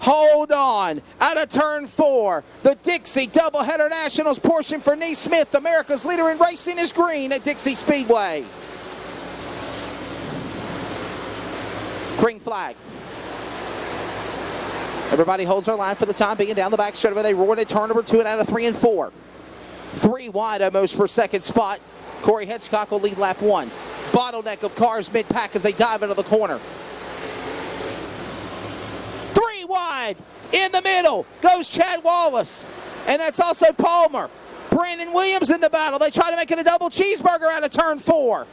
Hold on. Out of turn 4, the Dixie Doubleheader Nationals portion for Nee Smith. America's leader in racing is green at Dixie Speedway. Green flag. Everybody holds their line for the time being. Down the back straightaway, they roar to turn number 2 and out of 3 and 4. 3 wide almost for second spot. Corey Hedgecock will lead lap 1. Bottleneck of cars mid-pack as they dive into the corner. 3 wide. In the middle goes Chad Wallace. And that's also Palmer. Brandon Williams in the battle. They try to make it a double cheeseburger out of turn 4.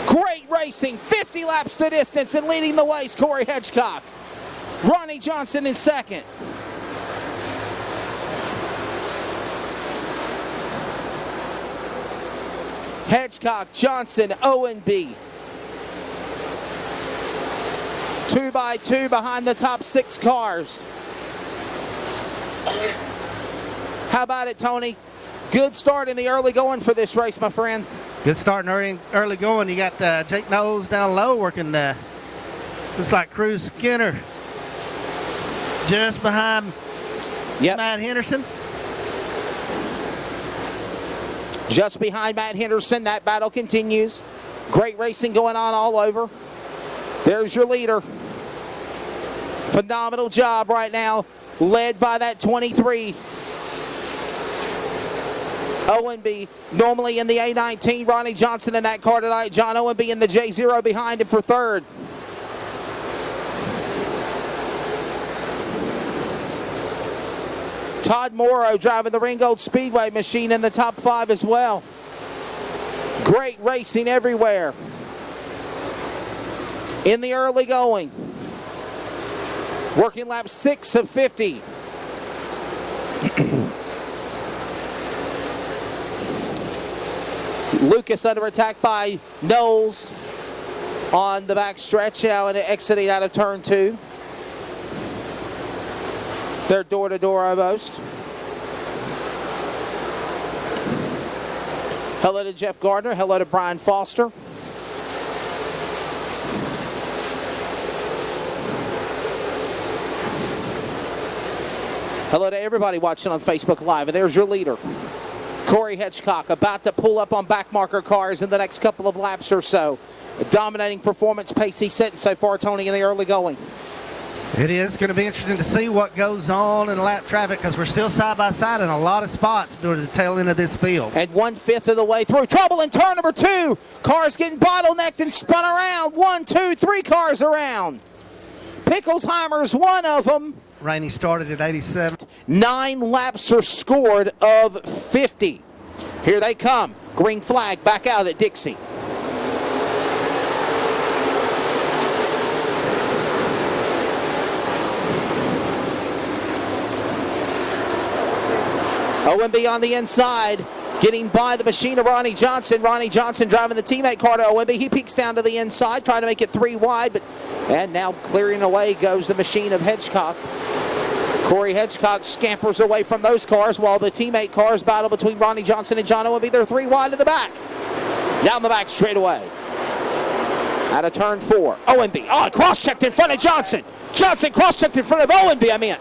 Great racing, 50 laps the distance, and leading the way is Corey Hedgecock. Ronnie Johnson in second. Hedgecock, Johnson, O&B. 2 by 2 behind the top 6 cars. How about it, Tony? Good start in the early going for this race, my friend. Good start in early going. You got Jake Knowles down low working looks like Cruz Skinner just behind Matt Henderson. Just behind Matt Henderson. That battle continues. Great racing going on all over. There's your leader. Phenomenal job right now, led by that 23. O&B normally in the A19. Ronnie Johnson in that car tonight. John O&B in the J0 behind him for third. Todd Morrow driving the Ringgold Speedway machine in the top 5 as well. Great racing everywhere. In the early going. Working lap 6 of 50. Lucas under attack by Knowles on the back stretch now and exiting out of turn 2. They're door to door almost. Hello to Jeff Gardner. Hello to Brian Foster. Hello to everybody watching on Facebook Live. And there's your leader, Corey Hedgecock, about to pull up on backmarker cars in the next couple of laps or so. A dominating performance pace he's setting so far, Tony, in the early going. It is going to be interesting to see what goes on in lap traffic because we're still side by side in a lot of spots during the tail end of this field. And 1/5 of the way through. Trouble in turn number 2. Cars getting bottlenecked and spun around. 1, 2, 3 cars around. Pickelsheimer's one of them. Rainey started at 87. 9 laps are scored of 50. Here they come. Green flag back out at Dixie. O&B on the inside, getting by the machine of Ronnie Johnson. Ronnie Johnson driving the teammate car to O&B. He peeks down to the inside, trying to make it 3 wide, and now clearing away goes the machine of Hedgecock. Corey Hedgecock scampers away from those cars while the teammate cars battle between Ronnie Johnson and John O&B. They're 3 wide to the back. Down the back straightaway. Out of turn 4. O&B. Oh, cross-checked in front of Johnson. Johnson cross-checked in front of O&B, I mean.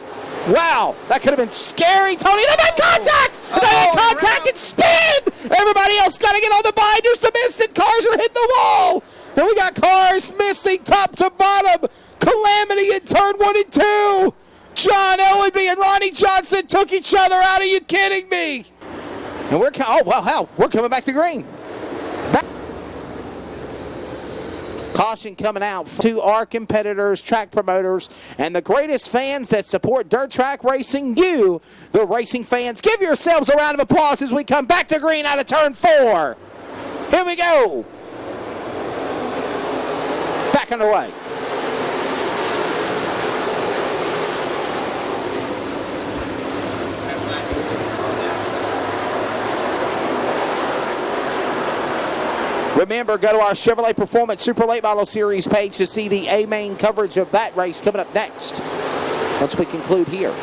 Wow, that could have been scary, Tony. They made contact! They made contact and spin! Everybody else got to get on the binders to miss it. Cars are hitting the wall. And we got cars missing top to bottom. Calamity in turn 1 and 2. John O&B and Ronnie Johnson took each other out. Are you kidding me? And we're coming back to green. Caution coming out to our competitors, track promoters, and the greatest fans that support dirt track racing, you, the racing fans. Give yourselves a round of applause as we come back to green out of turn 4. Here we go. Back underway. Remember, go to our Chevrolet Performance Super Late Model Series page to see the A-Main coverage of that race coming up next, once we conclude here.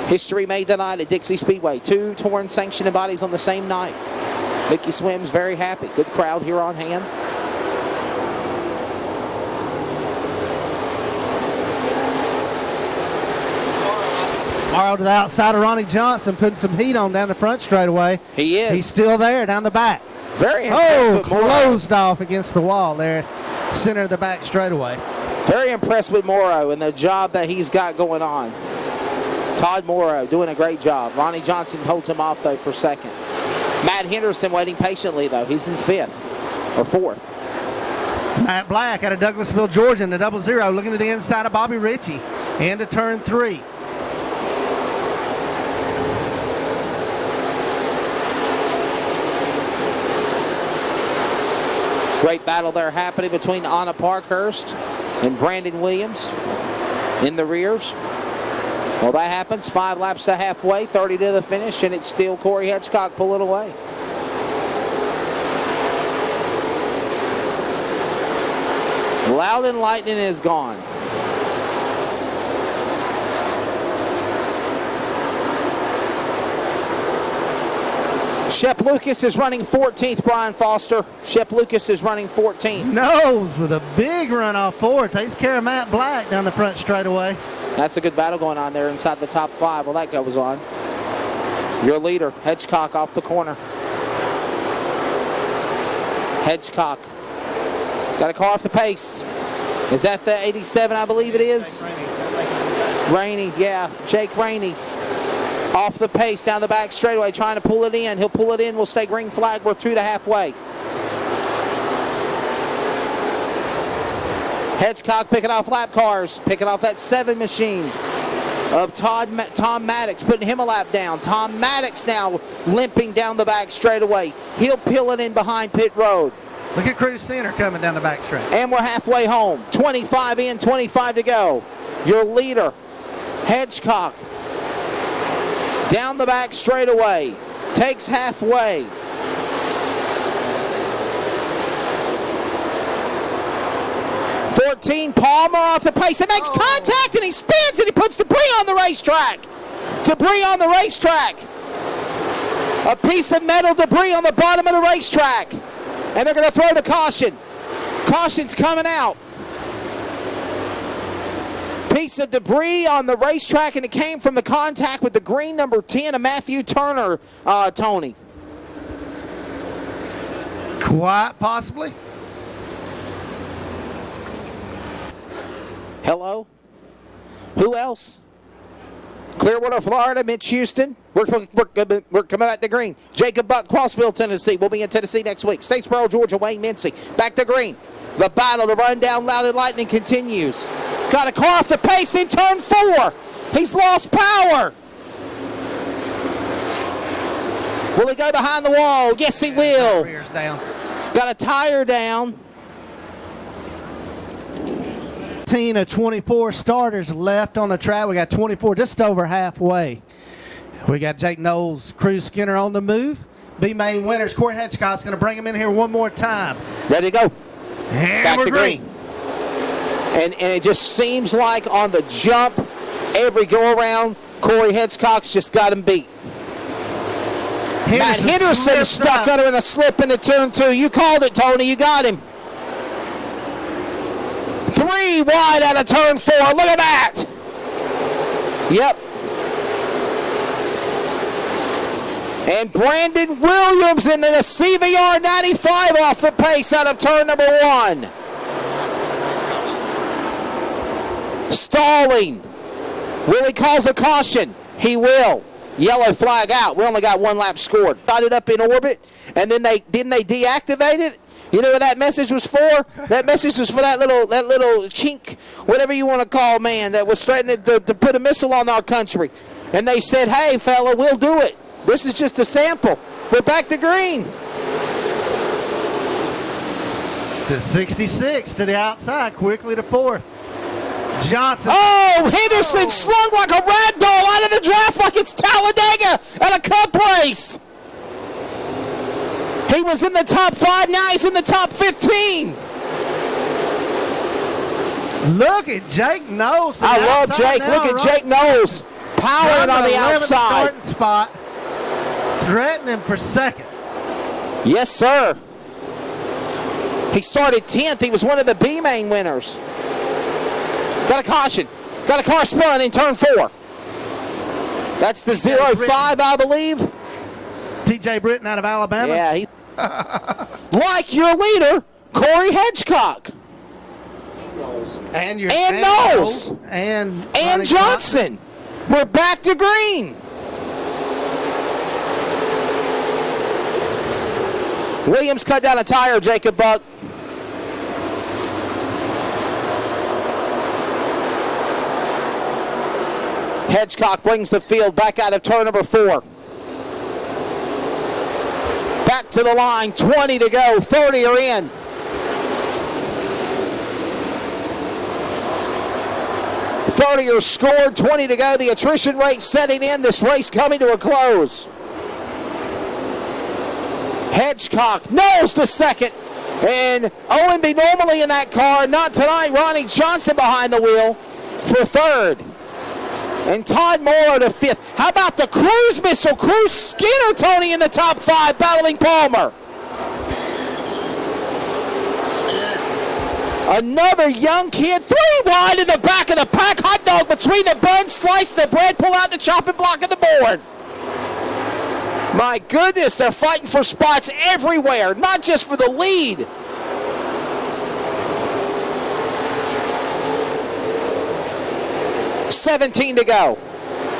History made tonight at Dixie Speedway. 2 torn sanctioning bodies on the same night. Mickey Swim's very happy. Good crowd here on hand. Morrow to the outside of Ronnie Johnson, putting some heat on down the front straightaway. He is. He's still there down the back. Very impressed with Morrow. Closed off against the wall there, center of the back straightaway. Very impressed with Morrow and the job that he's got going on. Todd Morrow doing a great job. Ronnie Johnson holds him off, though, for second. Matt Henderson waiting patiently, though. He's in fifth or fourth. Matt Black out of Douglasville, Georgia, in the 00, looking to the inside of Bobby Ritchie into turn 3. Great battle there happening between Anna Parkhurst and Brandon Williams in the rears. Well, that happens. 5 laps to halfway, 30 to the finish, and it's still Corey Hedgecock pulling away. Loud and Lightning is gone. Shep Lucas is running 14th, Brian Foster. Shep Lucas is running 14th. Nose with a big run off forward. Takes care of Matt Black down the front straightaway. That's a good battle going on there inside the top 5. Well, that goes on. Your leader, Hedgecock, off the corner. Hedgecock. Got a car off the pace. Is that the 87, I believe it is? Rainey, yeah. Jake Rainey. Off the pace down the back straightaway, trying to pull it in. He'll pull it in. We'll stay green flag. We're through to halfway. Hedgecock picking off lap cars, picking off that 7 machine of Tom Maddox, putting him a lap down. Tom Maddox now limping down the back straightaway. He'll peel it in behind pit road. Look at Cruz Steiner coming down the back straight. And we're halfway home. 25 in, 25 to go. Your leader, Hedgecock, down the back straightaway, takes halfway. Palmer off the pace. It makes contact and he spins and he puts debris on the racetrack. Debris on the racetrack. A piece of metal debris on the bottom of the racetrack. And they're going to throw the caution. Caution's coming out. Piece of debris on the racetrack, and it came from the contact with the green number 10 of Matthew Turner, Tony. Quite possibly. Hello? Who else? Clearwater, Florida, Mitch Houston. We're coming back to green. Jacob Buck, Crossville, Tennessee. We'll be in Tennessee next week. Statesboro, Georgia, Wayne Mincy. Back to green. The battle to run down Loud and Lightning continues. Got a car off the pace in turn 4. He's lost power. Will he go behind the wall? Yes, he will. Rear's down. Got a tire down. 15 of 24 starters left on the track. We got 24 just over halfway. We got Jake Knowles, Cruz Skinner on the move. B-main winners. Corey Hedgecock's going to bring him in here one more time. Ready to go. And back we're to green. And it just seems like on the jump, every go-around, Corey Hedgecock's just got him beat. Matt Henderson stuck under in a slip into turn 2. You called it, Tony. You got him. 3 wide out of turn 4. Look at that. Yep. And Brandon Williams in the CVR 95 off the pace out of turn number 1. Stalling. Will he calls a caution? He will. Yellow flag out. We only got 1 lap scored. Got it up in orbit, and then didn't they deactivate it? You know what that message was for? That message was for that little chink, whatever you want to call, man, that was threatening to put a missile on our country. And they said, hey, fella, we'll do it. This is just a sample. We're back to green. To 66 to the outside, quickly to 4th. Johnson. Oh, Henderson slung like a rag doll out of the draft like it's Talladega at a cup race. He was in the top 5, now he's in the top 15. Look at Jake Knowles. I love Jake. Look at Jake Knowles powering on the outside. Starting spot, threatening for second. Yes, sir. He started 10th. He was one of the B-main winners. Got a caution. Got a car spun in turn 4. That's the 0-5, I believe. T.J. Britton out of Alabama. Yeah. Like your leader, Corey Hedgecock. And Knowles. And Johnson. We're back to green. Williams cut down a tire, Jacob Buck. Hedgecock brings the field back out of turn number 4. Back to the line, 20 to go, 30 are in. Are scored, 20 to go. The attrition rate setting in. This race coming to a close. Hedgecock knows the second. And OMB normally in that car. Not tonight. Ronnie Johnson behind the wheel for third. And Todd Morrow to fifth. How about the cruise missile? Cruise Skinner, Tony, in the top 5, battling Palmer. Another young kid, 3 wide in the back of the pack. Hot dog between the buns, slice the bread, pull out the chopping block of the board. My goodness, they're fighting for spots everywhere, not just for the lead. $17 to go.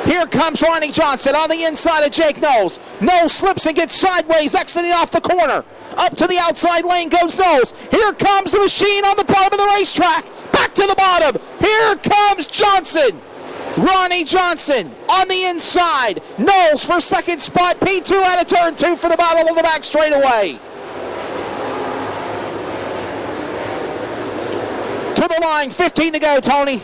Here comes Ronnie Johnson on the inside of Jake Knowles. Knowles slips and gets sideways, exiting off the corner. Up to the outside lane goes Knowles. Here comes the machine on the bottom of the racetrack. Back to the bottom. Here comes Johnson. Ronnie Johnson on the inside. Knowles for second spot. P2 out of turn 2 for the battle on the back straightaway. To the line, 15 to go, Tony.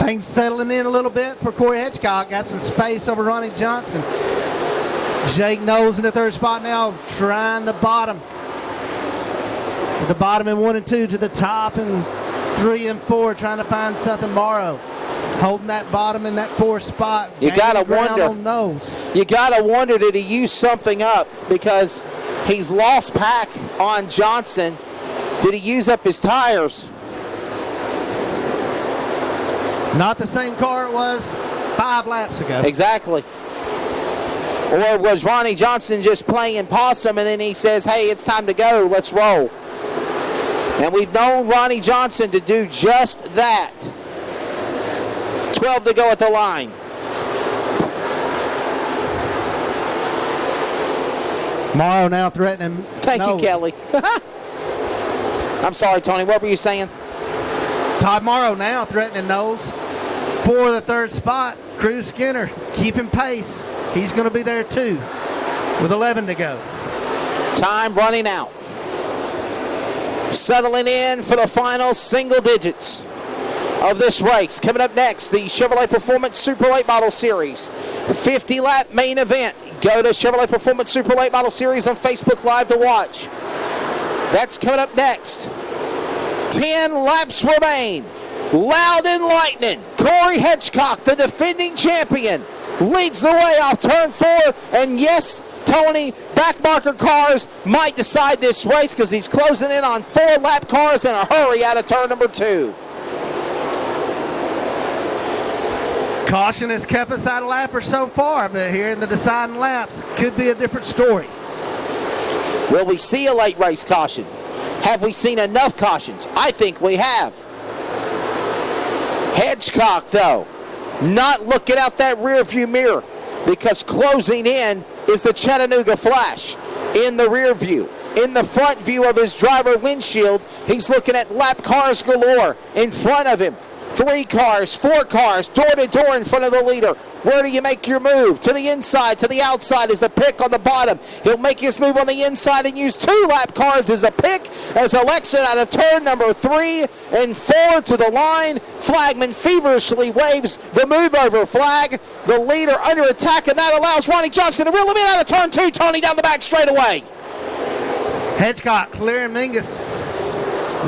Things settling in a little bit for Corey Hedgecock. Got some space over Ronnie Johnson. Jake Knowles in the third spot now, trying the bottom. The bottom in 1 and 2 to the top and 3 and 4, trying to find something. Morrow holding that bottom in that 4th spot. You gotta wonder. On Knowles. You gotta wonder, did he use something up because he's lost pack on Johnson? Did he use up his tires? Not the same car it was 5 laps ago. Exactly. Or was Ronnie Johnson just playing possum and then he says, hey, it's time to go, let's roll. And we've known Ronnie Johnson to do just that. 12 to go at the line. Morrow now threatening. Thank you, Kelly. I'm sorry, Tony, what were you saying? Todd Morrow now threatening Knowles for the 3rd spot. Cruz Skinner keeping pace. He's going to be there too with 11 to go. Time running out. Settling in for the final single digits of this race. Coming up next, the Chevrolet Performance Super Late Model Series 50-lap main event. Go to Chevrolet Performance Super Late Model Series on Facebook Live to watch. That's coming up next. 10 laps remain. Loud and lightning. Corey Hedgecock, the defending champion, leads the way off turn 4. And yes, Tony, backmarker cars might decide this race because he's closing in on 4 lap cars in a hurry out of turn number 2. Caution has kept us out of lapper so far, but here in the deciding laps could be a different story. Will we see a late race caution? Have we seen enough cautions? I think we have. Hedgecock, though, not looking out that rear view mirror because closing in is the Chattanooga Flash in the rear view. In the front view of his driver windshield, he's looking at lap cars galore in front of him. 3 cars, 4 cars, door to door in front of the leader. Where do you make your move? To the inside, to the outside is the pick on the bottom. He'll make his move on the inside and use 2 lap cars as a pick as Alexa out of turn number 3 and 4 to the line. Flagman feverishly waves the move over flag. The leader under attack, and that allows Ronnie Johnson to reel him in out of turn 2. Tony down the back straightaway. Hedgecock clearing Mingus.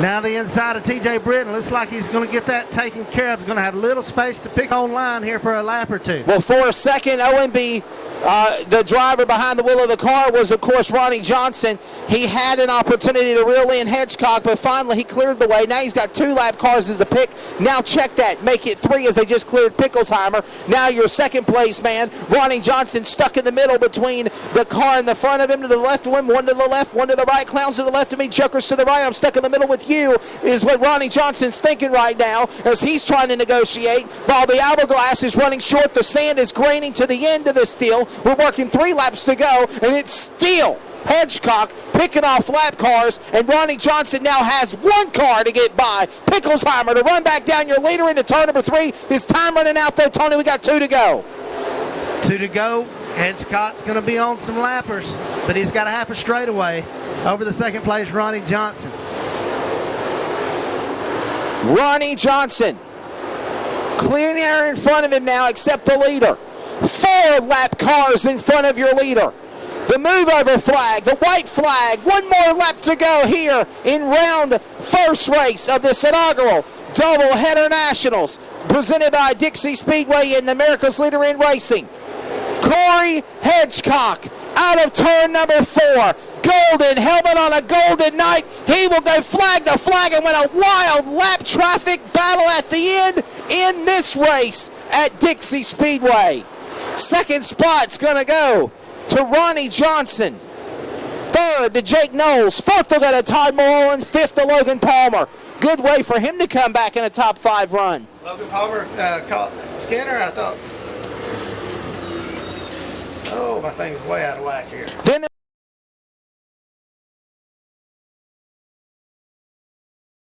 Now the inside of T.J. Britton. Looks like he's going to get that taken care of. He's going to have a little space to pick on line here for a lap or 2. Well, for a second, OMB The driver behind the wheel of the car was, of course, Ronnie Johnson. He had an opportunity to reel in Hedgecock, but finally he cleared the way. Now he's got 2 lap cars as the pick. Now check that. Make it 3 as they just cleared Picklesheimer. Now your second place man, Ronnie Johnson, stuck in the middle between the car in the front of him, to the left of him, one to the left, one to the right. Clowns to the left of me, Jokers to the right. I'm stuck in the middle with you, is what Ronnie Johnson's thinking right now as he's trying to negotiate. While the hourglass is running short, the sand is graining to the end of the steel. We're working 3 laps to go, and it's still Hedgecock picking off lap cars, and Ronnie Johnson now has 1 car to get by Picklesheimer to run back down your leader into turn number 3. His time running out though, Tony. We got 2 to go. 2 to go. Hedgecock's going to be on some lappers, but he's got a half a straightaway over the second place, Ronnie Johnson. Ronnie Johnson clear in front of him now, except the leader. 4 lap cars in front of your leader. The move over flag, the white flag. 1 more lap to go here in round first race of this inaugural doubleheader nationals, presented by Dixie Speedway and America's Leader in Racing. Corey Hedgecock out of turn number 4. Golden helmet on a golden night. He will go flag to flag and win a wild lap traffic battle at the end in this race at Dixie Speedway. Second spot's going to go to Ronnie Johnson. Third to Jake Knowles. Fourth will go to Todd Moreland. Fifth to Logan Palmer. Good way for him to come back in a top 5 run. Logan Palmer caught Skinner, I thought. Oh, my thing's way out of whack here. Then